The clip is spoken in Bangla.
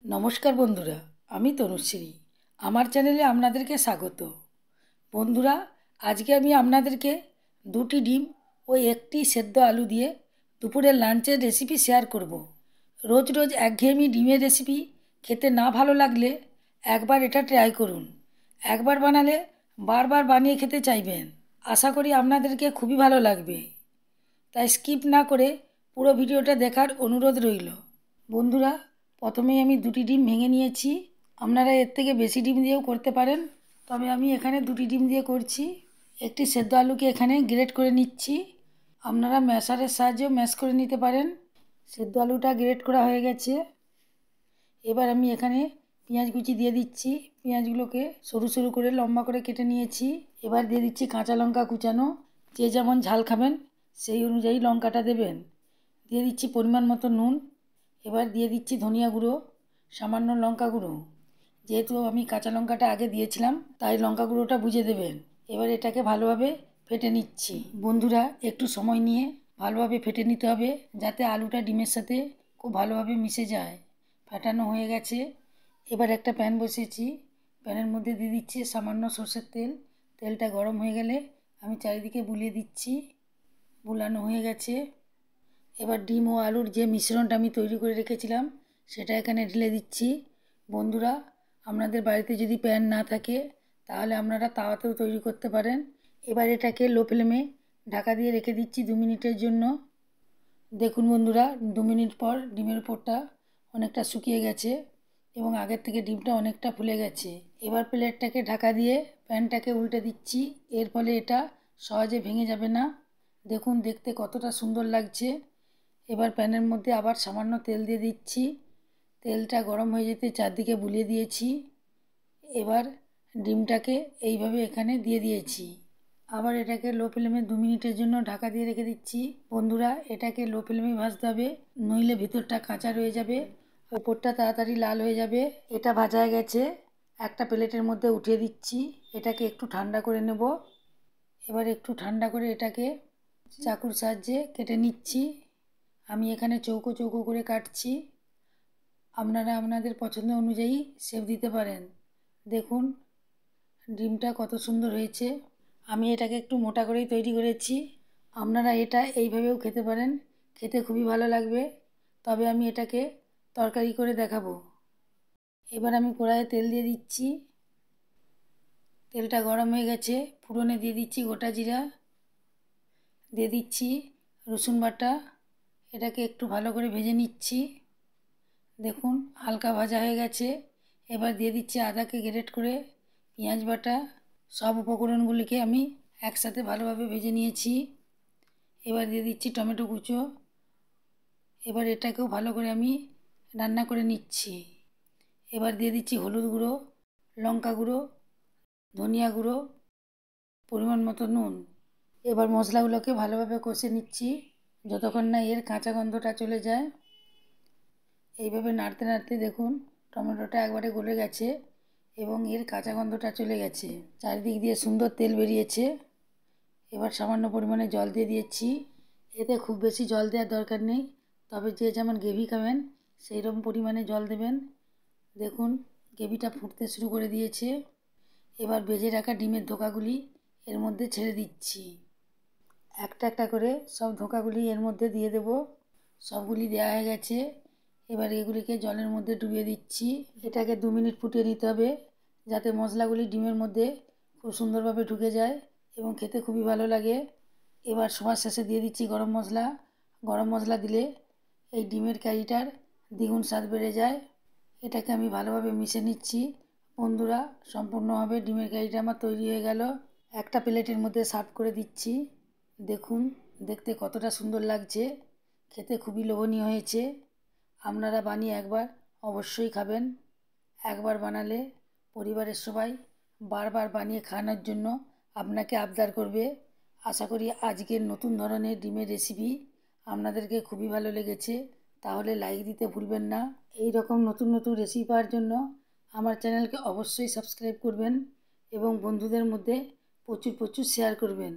নমস্কার বন্ধুরা, আমি তনুশ্রী। আমার চ্যানেলে আপনাদেরকে স্বাগত। বন্ধুরা, আজকে আমি আপনাদেরকে দুটি ডিম ও একটি সেদ্ধ আলু দিয়ে দুপুরের লাঞ্চের রেসিপি শেয়ার করব। রোজ রোজ একঘেয়েমি ডিমের রেসিপি খেতে না ভালো লাগলে একবার এটা ট্রাই করুন। একবার বানালে বারবার বানিয়ে খেতে চাইবেন। আশা করি আপনাদেরকে খুবই ভালো লাগবে, তাই স্কিপ না করে পুরো ভিডিওটা দেখার অনুরোধ রইল। বন্ধুরা, প্রথমেই আমি দুটি ডিম ভেঙে নিয়েছি। আপনারা এর থেকে বেশি ডিম দিয়েও করতে পারেন, তবে আমি এখানে দুটি ডিম দিয়ে করছি। একটি সেদ্ধ আলুকে এখানে গ্রেট করে নিচ্ছি। আপনারা ম্যাশারের সাহায্যেও ম্যাশ করে নিতে পারেন। সেদ্ধ আলুটা গ্রেট করা হয়ে গেছে। এবার আমি এখানে পেঁয়াজ কুচি দিয়ে দিচ্ছি। পেঁয়াজগুলোকে সরু সরু করে লম্বা করে কেটে নিয়েছি। এবার দিয়ে দিচ্ছি কাঁচা লঙ্কা কুচানো। যে যেমন ঝাল খাবেন সেই অনুযায়ী লঙ্কাটা দেবেন। দিয়ে দিচ্ছি পরিমাণ মতো নুন। এবার দিয়ে দিচ্ছি ধনিয়া গুঁড়ো, সামান্য লঙ্কা গুঁড়ো। যেহেতু আমি কাঁচা লঙ্কাটা আগে দিয়েছিলাম, তাই লঙ্কা গুঁড়োটা বুঝে দেবেন। এবার এটাকে ভালোভাবে ফেটে নিচ্ছি। বন্ধুরা, একটু সময় নিয়ে ভালোভাবে ফেটে নিতে হবে, যাতে আলুটা ডিমের সাথে খুব ভালোভাবে মিশে যায়। ফেটানো হয়ে গেছে। এবার একটা প্যান বসিয়েছি। প্যানের মধ্যে দিয়ে দিচ্ছি সামান্য সরষের তেল। তেলটা গরম হয়ে গেলে আমি চারিদিকে বুলিয়ে দিচ্ছি। বুলানো হয়ে গেছে। এবার ডিম ও আলুর যে মিশ্রণটা আমি তৈরি করে রেখেছিলাম সেটা এখানে ঢেলে দিচ্ছি। বন্ধুরা, আপনাদের বাড়িতে যদি প্যান না থাকে তাহলে আপনারা তাওয়াতেও তৈরি করতে পারেন। এবার এটাকে লো ফ্লেমে ঢাকা দিয়ে রেখে দিচ্ছি 2 মিনিটের জন্য। দেখুন বন্ধুরা, 2 মিনিট পর ডিমের উপরটা অনেকটা শুকিয়ে গেছে এবং আগের থেকে ডিমটা অনেকটা ফুলে গেছে। এবার প্লেটটাকে ঢাকা দিয়ে প্যানটাকে উল্টে দিচ্ছি। এর ফলে এটা সহজে ভেঙে যাবে না। দেখুন দেখতে কতটা সুন্দর লাগছে। এবার প্যানের মধ্যে আবার সামান্য তেল দিয়ে দিচ্ছি। তেলটা গরম হয়ে যেতে চারদিকে বুলিয়ে দিয়েছি। এবার ডিমটাকে এইভাবে এখানে দিয়ে দিয়েছি। আবার এটাকে লো ফ্লেমে 2 মিনিটের জন্য ঢাকা দিয়ে রেখে দিচ্ছি। বন্ধুরা, এটাকে লো ফ্লেমে ভাজতে হবে, নইলে ভিতরটা কাঁচা রয়ে যাবে, ওপরটা তাড়াতাড়ি লাল হয়ে যাবে। এটা ভাজা হয়ে গেছে। একটা প্লেটের মধ্যে উঠিয়ে দিচ্ছি। এটাকে একটু ঠান্ডা করে নেব। এবার একটু ঠান্ডা করে এটাকে চাকুর সাহায্যে কেটে নিচ্ছি। আমি এখানে চৌকো চৌকো করে কাটছি। আপনারা আপনাদের পছন্দ অনুযায়ী শেপ দিতে পারেন। দেখুন ডিমটা কত সুন্দর হয়েছে। আমি এটাকে একটু মোটা করেই তৈরি করেছি। আপনারা এটা এইভাবেও খেতে পারেন, খেতে খুবই ভালো লাগবে। তবে আমি এটাকে তরকারি করে দেখাবো। এবার আমি কড়াইয়ে তেল দিয়ে দিচ্ছি। তেলটা গরম হয়ে গেছে। ফোড়নে দিয়ে দিচ্ছি গোটা জিরা, দিয়ে দিচ্ছি রসুন বাটা। এটাকে একটু ভালো করে ভেজে নিচ্ছি। দেখুন হালকা ভাজা হয়ে গেছে। এবার দিয়ে দিচ্ছি আদাকে গ্রেট করে, পেঁয়াজ বাটা। সব উপকরণগুলিকে আমি একসাথে ভালোভাবে ভেজে নিয়েছি। এবার দিয়ে দিচ্ছি টমেটো কুচো। এবার এটাকেও ভালো করে আমি রান্না করে নিচ্ছি। এবার দিয়ে দিচ্ছি হলুদ গুঁড়ো, লঙ্কা গুঁড়ো, ধনিয়া গুঁড়ো, পরিমাণ মতো নুন। এবার মশলাগুলোকে ভালোভাবে কষে নিচ্ছি যতক্ষণ না এর কাঁচা গন্ধটা চলে যায়। এইভাবে নাড়তে নাড়তে দেখুন টমেটোটা একবারে গলে গেছে এবং এর কাঁচা গন্ধটা চলে গেছে। চারিদিক দিয়ে সুন্দর তেল বেরিয়েছে। এবার সামান্য পরিমাণে জল দিয়ে দিয়েছি। এতে খুব বেশি জল দেওয়ার দরকার নেই, তবে যে যেমন গ্রেভি খাবেন সেই রকম পরিমাণে জল দেবেন। দেখুন গ্রেভিটা ফুটতে শুরু করে দিয়েছে। এবার ভেজে রাখা ডিমের ধোকাগুলি এর মধ্যে ছেড়ে দিচ্ছি। একটা একটা করে সব ধোকাগুলি এর মধ্যে দিয়ে দেব। সবগুলি দেওয়া হয়ে গেছে। এবার এগুলিকে জলের মধ্যে ডুবিয়ে দিচ্ছি। এটাকে 2 মিনিট ফুটিয়ে নিতে হবে, যাতে মশলাগুলি ডিমের মধ্যে খুব সুন্দরভাবে ঢুকে যায় এবং খেতে খুবই ভালো লাগে। এবার সবার শেষে দিয়ে দিচ্ছি গরম মশলা। গরম মশলা দিলে এই ডিমের কারিটার দ্বিগুণ স্বাদ বেড়ে যায়। এটাকে আমি ভালোভাবে মিশে নিচ্ছি। বন্ধুরা, সম্পূর্ণভাবে ডিমের কারিটা আমার তৈরি হয়ে গেল। একটা প্লেটের মধ্যে সার্ভ করে দিচ্ছি। দেখুন দেখতে কতটা সুন্দর লাগছে, খেতে খুবই লোভনীয় হয়েছে। আপনারা বানিয়ে একবার অবশ্যই খাবেন। একবার বানালে পরিবারের সবাই বারবার বানিয়ে খাওয়ানোর জন্য আপনাকে আবদার করবে। আশা করি আজকের নতুন ধরনের ডিমের রেসিপি আপনাদেরকে খুবই ভালো লেগেছে। তাহলে লাইক দিতে ভুলবেন না। এই রকম নতুন নতুন রেসিপি পাওয়ার জন্য আমার চ্যানেলকে অবশ্যই সাবস্ক্রাইব করবেন এবং বন্ধুদের মধ্যে প্রচুর প্রচুর শেয়ার করবেন।